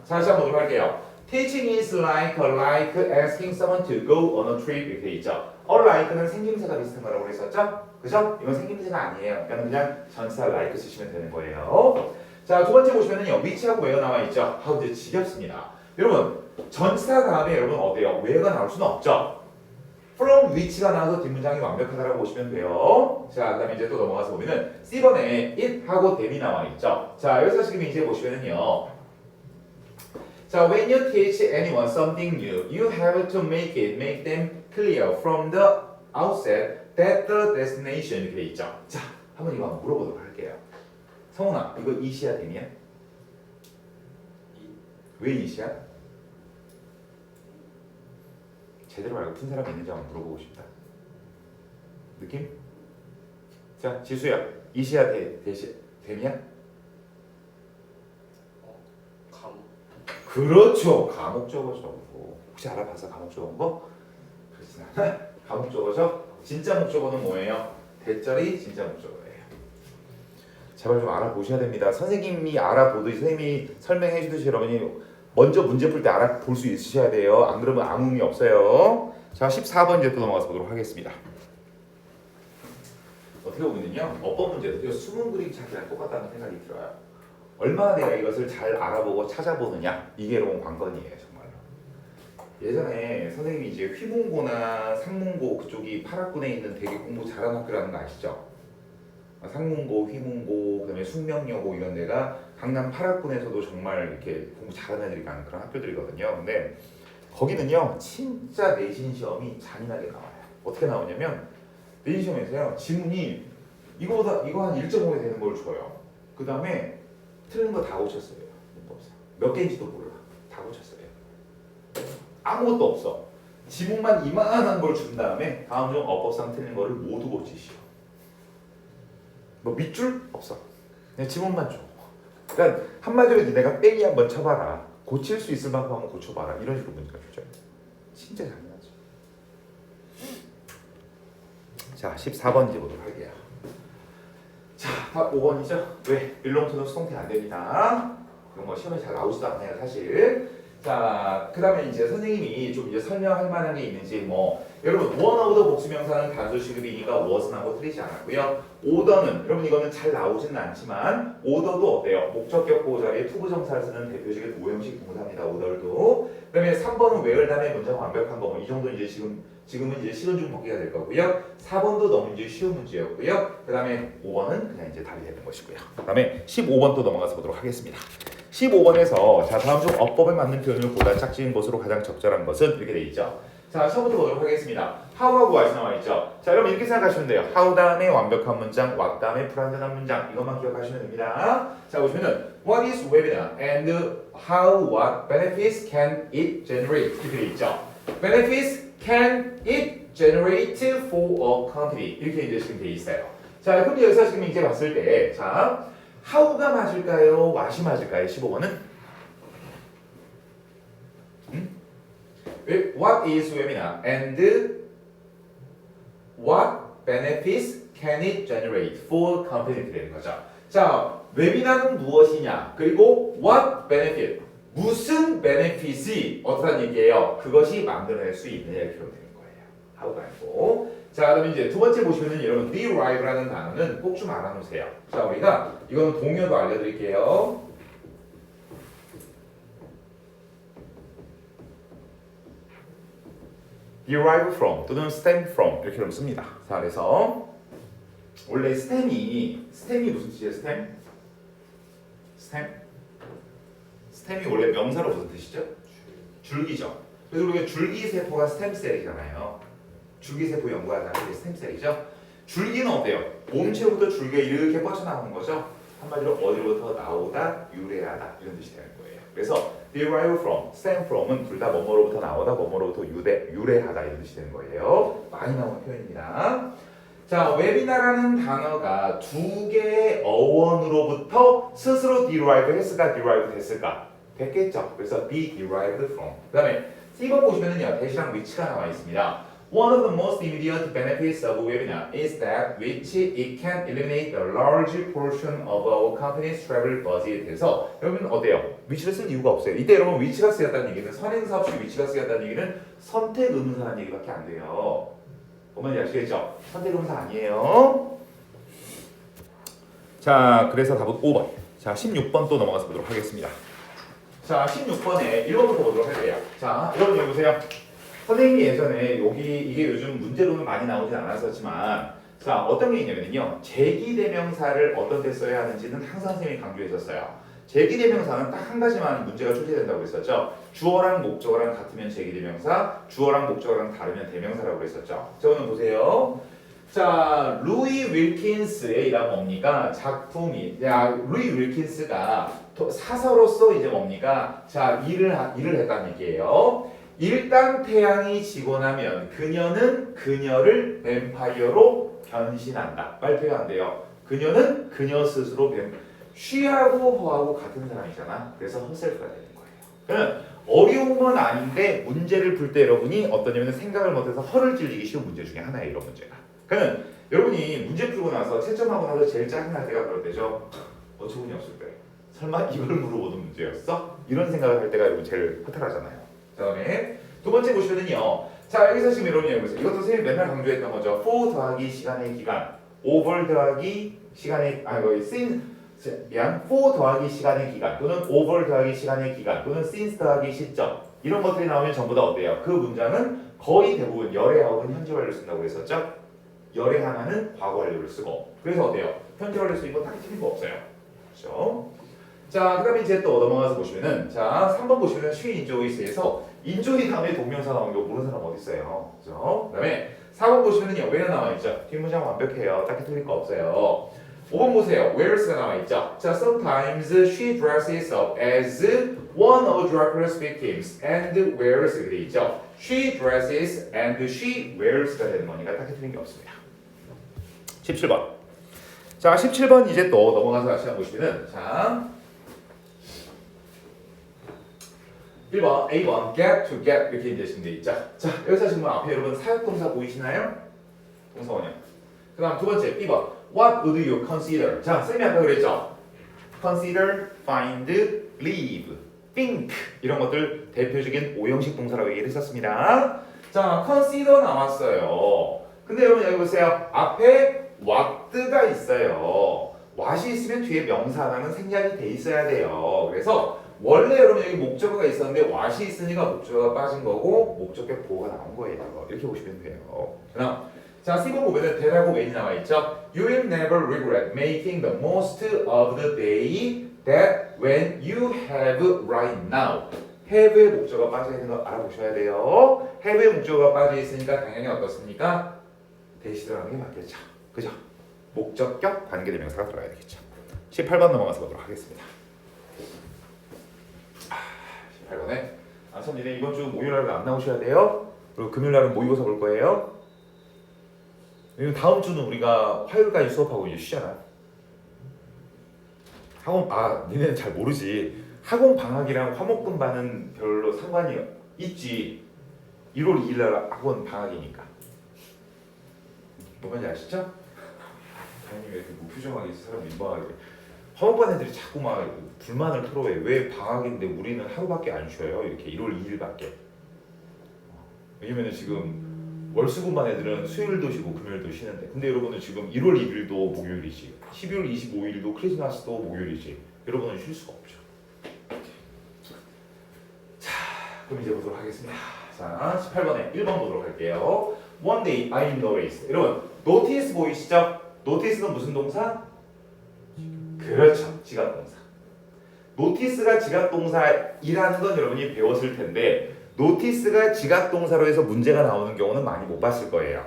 [SPEAKER 1] 자, 다시 한번 보도록 할게요. Teaching is like asking someone to go on a trip 이렇게 돼 있죠. unlike는 생김새가 비슷한 거라고 그랬었죠? 그죠? 이건 생김새가 아니에요. 그냥 전치사 like 쓰시면 되는 거예요. 자, 두 번째 보시면은요. which하고 where 나와 있죠? 이제 지겹습니다. 여러분 전치사 다음에 여러분 어때요? where가 나올 수는 없죠? from which가 나와서 뒷문장이 완벽하다라고 보시면 돼요. 자, 그다음에 이제 또 넘어가서 보면은 C번에 it하고 that이 나와 있죠. 자, 여기서 지금 이제 보시면은요. 자, when you teach anyone something new, you have to make them clear from the outset that the destination 이렇게 돼 있죠. 자, 한번 이거 한번 물어보도록 할게요. 성훈아, 이거 이시야 되냐? 왜 이시야? 제대로 알고 푼 사람이 있는지 한번 물어보고 싶다. 느낌? 자, 지수야, 이시야 되냐?
[SPEAKER 2] 감옥.
[SPEAKER 1] 그렇죠. 감옥적어죠. 혹시 알아봐서 감옥적어인 거? 그렇진 않아. 감옥적어죠? 진짜 목적어는 뭐예요? 대절이 진짜 목적어예요. 제발 좀 알아보셔야 됩니다. 선생님이 알아보듯이 선생님이 설명해 주듯이 여러분이 먼저 문제 풀 때 알아볼 수 있으셔야 돼요. 안 그러면 아무 의미 없어요. 자, 14번 이제 또 넘어가서 보도록 하겠습니다. 어떻게 보면요, 어법 문제도 수문 그리기 찾기랑 똑같다는 생각이 들어요. 얼마나 내가 이것을 잘 알아보고 찾아보느냐, 이게 여러분 관건이에요, 정말로. 예전에 선생님이 이제 휘문고나 상문고 그쪽이 8학군에 있는 되게 공부 잘하는 학교라는 거 아시죠? 상문고, 휘문고, 그다음에 숙명여고 이런 데가 강남 8학군에서도 정말 이렇게 공부 잘하는 애들이 가는 그런 학교들이거든요. 근데 거기는요, 진짜 내신 시험이 잔인하게 나와요. 어떻게 나오냐면 내신 시험에서요, 지문이 이거 한 1.5개 되는 걸 줘요. 그 다음에 틀린 거 다 고쳤어요. 문법상 몇 개인지도 몰라. 다 고쳤어요. 아무것도 없어. 지문만 이만한 걸 준 다음에 다음 중 어법상 틀린 거를 모두 고치시오. 뭐 밑줄 없어. 그냥 지문만 줘. 그러니까 한마디로 니네가 빼기 한번 쳐봐라. 고칠 수 있을 만큼 한번 고쳐봐라. 이런 식으로 문제가 주죠. 진짜 잔인하죠. 자, 14번 이제 보도록 할게요. 자, 다 5번이죠? 왜? 일롱토는 수동태 안 됩니다. 그럼 뭐 시험에 잘 나오지도 않아요, 사실. 자, 그 다음에 이제 선생님이 좀 이제 설명할 만한 게 있는지 뭐 여러분 one of the 복수명사는 단수 시급이니까 wasn'하고 틀리지 않았고요. order는 여러분 이거는 잘 나오지는 않지만 order도 어때요? 목적격 보호 자리에 투부정사를 쓰는 대표적인 오형식 동사입니다. order도. 그 다음에 3번은 where 다음에 문장 완벽한 거 뭐 이 정도 이제 지금은 이제 실은 중 먹기가 될 거고요. 4번도 너무 이제 쉬운 문제였고요. 그 다음에 5번은 그냥 이제 답이 되는 것이고요. 그 다음에 15번 또 넘어가서 보도록 하겠습니다. 15번에서 자 다음 중 어법에 맞는 표현을 보다 짝지은 것으로 가장 적절한 것은 이렇게 돼 있죠. 자 처음부터 보도록 하겠습니다. how하고 what이 나와 있죠. 자 여러분 이렇게 생각하시면 돼요. how 다음에 완벽한 문장, what 다음에 불완전한 문장 이것만 기억하시면 됩니다. 자 보시면은 what is webinar and how what benefits can it generate 이렇게 돼 있죠. benefits can it generate for a company 이렇게 이제 지금 돼 있어요. 자 그럼 여기서 지금 이제 봤을 때 자 how가 맞을까요? what이 맞을까요? 15번은 What is webinar and what benefits can it generate for company 되는 거죠. 자, 웨비나는 무엇이냐? 그리고 what benefit 무슨 benefit이 어떠한 얘기예요? 그것이 만들어낼 수 있느냐 이렇게 되는 거예요. how가 아니고. 자, 그럼 이제 두 번째 보시면은 여러분 derive라는 단어는 꼭 좀 알아놓으세요. 자, 우리가 이거는 동요도 알려드릴게요. derive from 또는 stem from 이렇게 좀 씁니다. 자, 그래서 원래 stem이 무슨 뜻이에요? stem이 원래 명사로 무슨 뜻이죠? 줄기죠. 그래서 우리가 줄기세포가 스템셀이잖아요. 줄기세포 연구하는 게 스템셀이죠. 줄기는 어때요? 몸체부터 줄기가 이렇게 뻗쳐나오는 거죠. 한마디로 어디로부터 나오다, 유래하다 이런 뜻이 되는 거예요. 그래서 derive from, stem from은 둘 다 뭐뭐로부터 나오다, 뭐뭐로부터 유래하다 이런 뜻이 되는 거예요. 많이 나오는 표현입니다. 자, 웨비나라는 단어가 두 개의 어원으로부터 스스로 derive 했을까, derive 됐을까? 됐겠죠. 그래서 be derived from. 그 다음에 C번 보시면은요, 대시랑 which가 나와 있습니다. One of the most immediate benefits of webinar is that which it can eliminate a large portion of our company's travel budget. 그래서 여러분 어때요? which를 쓸 이유가 없어요. 이때 여러분 which가 쓰였다는 얘기는 선행사 없이 which가 쓰였다는 얘기는 선택 의문사라는 얘기밖에 안 돼요. 보면 아시겠죠? 선택 의문사 아니에요. 자, 그래서 답은 5번. 자, 16번 또 넘어가서 보도록 하겠습니다. 자, 16번에 1번부터 보도록 할게요. 자, 여러분 여기 보세요. 선생님이 예전에 이게 요즘 문제로는 많이 나오진 않았었지만 자 어떤 게 있냐면요 제기대명사를 어떤 때 써야 하는지는 항상 선생님이 강조했었어요. 제기대명사는 딱 한 가지만 문제가 출제된다고 했었죠. 주어랑 목적어랑 같으면 제기대명사, 주어랑 목적어랑 다르면 대명사라고 했었죠. 자 오늘 보세요. 자 루이 윌킨스의 이란 뭡니까? 작품이 루이 윌킨스가 사서로서 이제 뭡니까? 자 일을 했다는 얘기예요. 일단 태양이 지고 나면 그녀는 그녀를 뱀파이어로 변신한다. 발표한대요. 그녀는 그녀 스스로 쉬하고 허하고 같은 사람이잖아. 그래서 허셀프가 되는 거예요. 그러면 어려운 건 아닌데 문제를 풀 때 여러분이 어떠냐면 생각을 못해서 허를 찔리기 쉬운 문제 중에 하나예요. 이런 문제가. 그러면 여러분이 문제 풀고 나서 채점하고 나서 제일 짜증날 때가 그럴 때죠. 어처구니 없을 때. 설마 이걸 물어보는 문제였어? 이런 생각을 할 때가 여러분 제일 허탈하잖아요. 그 다음에 두 번째 보시면은요. 자 여기서 지금 여러분이 여기서 이것도 선생님이 맨날 강조했던 거죠. for 더하기 시간의 기간, over 더하기 시간의 for 더하기 시간의 기간 또는 over 더하기 시간의 기간 또는 since 더하기 시점 이런 것들이 나오면 전부 다 어때요? 그 문장은 거의 대부분 열애 혹은 현재 완료를 쓴다고 그랬었죠? 열애 하나는 과거 완료를 쓰고 그래서 어때요? 현재 완료 쓰인 거 딱히 틀린 거 없어요. 그렇죠? 자, 그 다음에 이제 또 넘어가서 보시면은 자, 3번 보시면은 she enjoys에서 enjoy 다음에 동명사 나오는 거 모르는 사람 어디 있어요? 그죠? 그 다음에 4번 보시면은요, where 나와있죠? 뒷문장 완벽해요. 딱히 틀릴 거 없어요. 5번 보세요. where's가 나와있죠? 자, sometimes she dresses up as one of Dracula's victims and wears 이렇게 돼 있죠? she dresses and she wears가 되는 거니까 딱히 틀린 게 없습니다. 17번. 자, 17번 이제 또 넘어가서 다시 한번 보시면은 자 1번, A번 get to get 이렇게 이제 지금 돼 있죠. 자, 여기서 지금 앞에 여러분 사역동사 보이시나요? 동사 원형. 그 다음 두 번째 B번 What would you consider? 자, 쌤이 아까 그랬죠. Consider, find, leave, think 이런 것들 대표적인 오형식 동사라고 얘기를 했었습니다. 자, consider 나왔어요. 근데 여러분 여기 보세요. 앞에 what가 있어요. what이 있으면 뒤에 명사 하나는 생략이 돼 있어야 돼요. 그래서 원래 여러분 여기 목적어가 있었는데 what이 있으니까 목적어가 빠진 거고 목적격 보호가 나온 거예요. 이렇게 보시면 돼요. 그다음 자, C번 보면은 대라고 when이 나와 있죠. You will never regret making the most of the day that when you have right now. have의 목적어가 빠져 있는 거 알아보셔야 돼요. have의 목적어가 빠져 있으니까 당연히 어떻습니까? 대시 들어가는 게 맞겠죠. 그죠? 목적격 관계대명사가 들어가야 되겠죠. 18번 넘어가서 보도록 하겠습니다. 18번에 선생님 이번 주 목요일날은 안 나오셔야 돼요. 그리고 금요일날은 모의고사 볼 거예요. 왜냐면 다음 주는 우리가 화요일까지 수업하고 이제 쉬잖아. 학원 니네는 잘 모르지. 학원 방학이랑 화목 분반은 별로 상관이 있지. 1월 2일 날 학원 방학이니까. 뭔지 아시죠? 아니 왜 이렇게 무표정하게 사람 민망하게. 화목반 애들이 자꾸 막 불만을 토로해. 왜 방학인데 우리는 하루밖에 안 쉬어요? 이렇게 1월 2일밖에. 왜냐면은 지금 월수금반 애들은 수요일도 쉬고 금요일도 쉬는데 근데 여러분은 지금 1월 1일도 목요일이지 12월 25일도 크리스마스도 목요일이지 여러분은 쉴 수가 없죠. 자 그럼 이제 보도록 하겠습니다. 자 18번에 1번 보도록 할게요. One day I noticed 여러분 notice 보이시죠? notice는 무슨 동사? 그렇죠. 지각동사. notice가 지각동사이라는 건 여러분이 배웠을 텐데 notice가 지각동사로 해서 문제가 나오는 경우는 많이 못 봤을 거예요.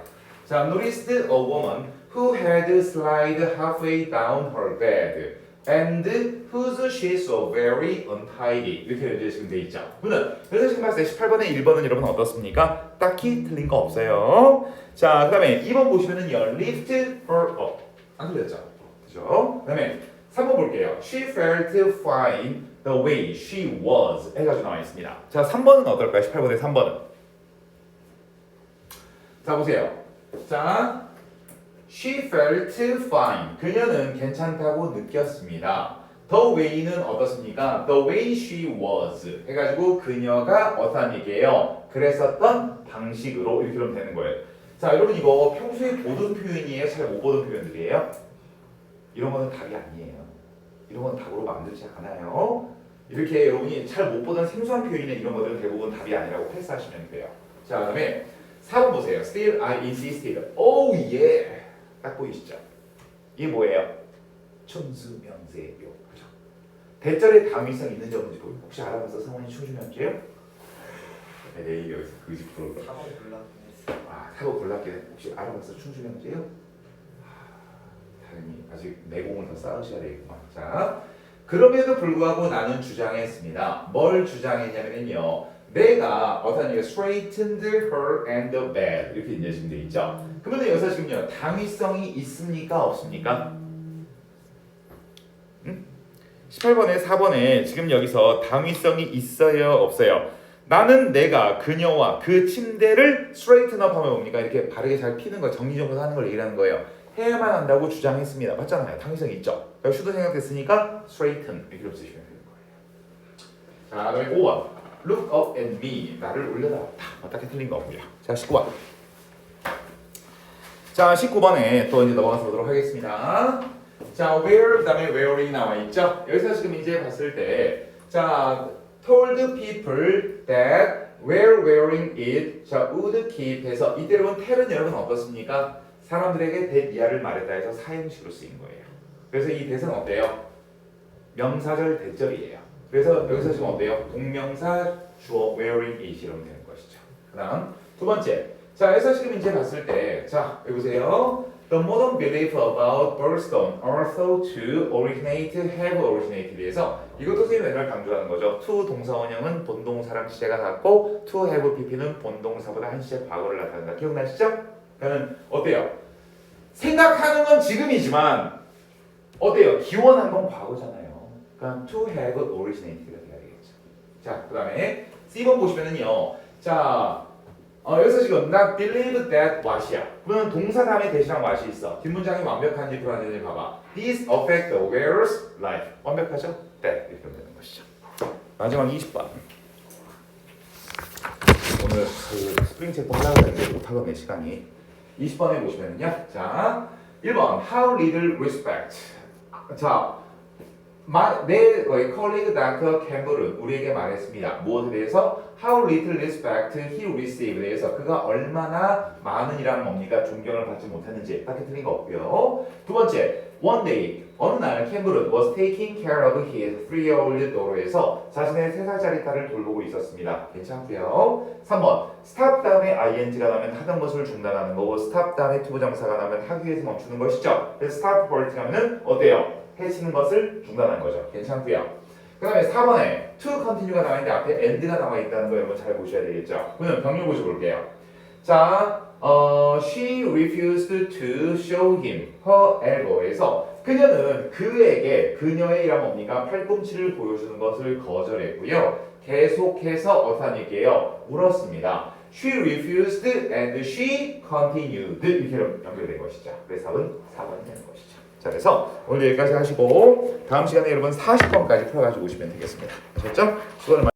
[SPEAKER 1] 자, noticed a woman who had slid halfway down her bed and whose sheets were very untidy. 이렇게 이제 지금 돼 있죠. 그래서 지금 봤을 때 18번에 1번은 여러분 어떻습니까? 딱히 틀린 거 없어요. 자, 그다음에 2번 보시면은요, lift her up. 안 틀렸죠? 그죠? 그다음에 3번 볼게요. She felt fine the way she was 해가지고 나와 있습니다. 자, 3번은 어떨까요? 18번의 3번은. 자, 보세요. 자, she felt fine. 그녀는 괜찮다고 느꼈습니다. The way는 어떻습니까? The way she was 해가지고 그녀가 어떠한 얘기예요? 그랬었던 방식으로 이렇게 하면 되는 거예요. 자, 여러분 이거 평소에 보던 표현이에요? 잘 못 보던 표현들이에요? 이런 거는 답이 아니에요. 이런 건 답으로 만들지 않아요. 이렇게 여러분이 잘 못 보던 생소한 표현이나 이런 것들은 대부분 답이 아니라고 패스하시면 돼요. 자, 그다음에 4번 보세요. Still I insisted. Oh yeah. 딱 보이시죠? 이게 뭐예요? 춘수명제요. 그죠? 대절에 당위성 있는지 없는지 혹시 알아봐서 상원이 춘수명제요? 네, 내일 여기서 그지 프로그램.
[SPEAKER 2] 4번 골랐네.
[SPEAKER 1] 4번 골랐게 혹시 알아봐서 춘수명제요? 당연히 아직 내공을 더 쌓으셔야 되겠구만. 자, 그럼에도 불구하고 나는 주장했습니다. 뭘 주장했냐면요. 내가 어떤 얘기가 straightened her and the bed 이렇게 이제 지금 돼 있죠. 그러면 여기서 지금요 당위성이 있습니까 없습니까? 18번에 4번에 지금 여기서 당위성이 있어요 없어요? 나는 내가 그녀와 그 침대를 straighten up 하면 뭡니까? 이렇게 바르게 잘 피는 거, 정리정돈 하는 걸 얘기하는 거예요. 해야만 한다고 주장했습니다. 맞잖아요. 당위성 있죠? 슈도 생각했으니까 straighten 이렇게 쓰시면 되는 거예요. 자, 그다음에 5번. Look up at me. 나를 올려다봤다. 딱히 틀린 거 없고요. 자, 19번. 자, 19번에 또 이제 넘어가서 보도록 하겠습니다. 자, where 그다음에 where이 나와 있죠. 여기서 지금 이제 봤을 때, 자, told people that were wearing it. 자, would keep해서 이때 여러분 tell은 여러분 어떻습니까? 사람들에게 대이하를 말했다 해서 사형식으로 쓰인 거예요. 그래서 이 대사는 어때요? 명사절 대절이에요. 그래서 여기서 지금 어때요? 동명사 주어 wearing it 이러면 되는 것이죠. 그 다음 두 번째. 자, 여기서 지금 이제 봤을 때, 자, 여기 보세요. The modern belief about birthstone are thought to originate, have originated에서 이것도 선생님이 맨날 강조하는 거죠. to 동사원형은 본동사랑 시제가 같고 to have pp는 본동사보다 한 시제 과거를 나타낸다. 기억나시죠? 그러니까 어때요? 생각하는 건 지금이지만 어때요? 기원한 건 과거잖아요. 그러니까 to have originated가 돼야 되겠죠. 자, 그 다음에 C번 보시면은요. 자, 여기서 지금 not believe that what이야. 그러면 동사 다음에 대시랑 what이 있어. 뒷문장이 완벽한지 불완전한지 봐봐. These affect the wearer's life. 완벽하죠? that 이렇게 하면 되는 것이죠. 마지막 20번. 오늘 그 스프링 체크 하려고 했는데 못하겠네 시간이. 20번에 보시면은요. 자, 1번 How little respect. 자, 내 colleague Dr. Campbell은 우리에게 말했습니다. 무엇에 대해서? How little respect he received 대해서 그가 얼마나 많은이라는 뭡니까? 존경을 받지 못했는지 딱히 틀린 거 없고요. 두 번째, one day 어느 날 캠블은 was taking care of his 3-year-old daughter에서 자신의 3살짜리 딸을 돌보고 있었습니다. 괜찮고요. 3번 stop 다음에 ing가 나면 하던 것을 중단하는 거고 stop 다음에 투부정사가 나면 하기 위해서 멈추는 것이죠. 그래서 stop hurting 하면은 어때요? 해치는 것을 중단한 거죠. 괜찮고요. 그 다음에 4번에 to continue가 나와 있는데 앞에 and가 나와 있다는 거 여러분 잘 보셔야 되겠죠. 그러면 병렬 보시 볼게요. 자, she refused to show him her elbow에서 그녀는 그녀의 이란 뭡니까? 팔꿈치를 보여주는 것을 거절했고요. 계속해서 어떤 얘기예요? 울었습니다. She refused and she continued 이렇게 연결된 것이죠. 그래서 답은 4번이 되는 것이죠. 자, 그래서 오늘 여기까지 하시고 다음 시간에 여러분 40번까지 풀어가지고 오시면 되겠습니다. 아셨죠? 수고를 많이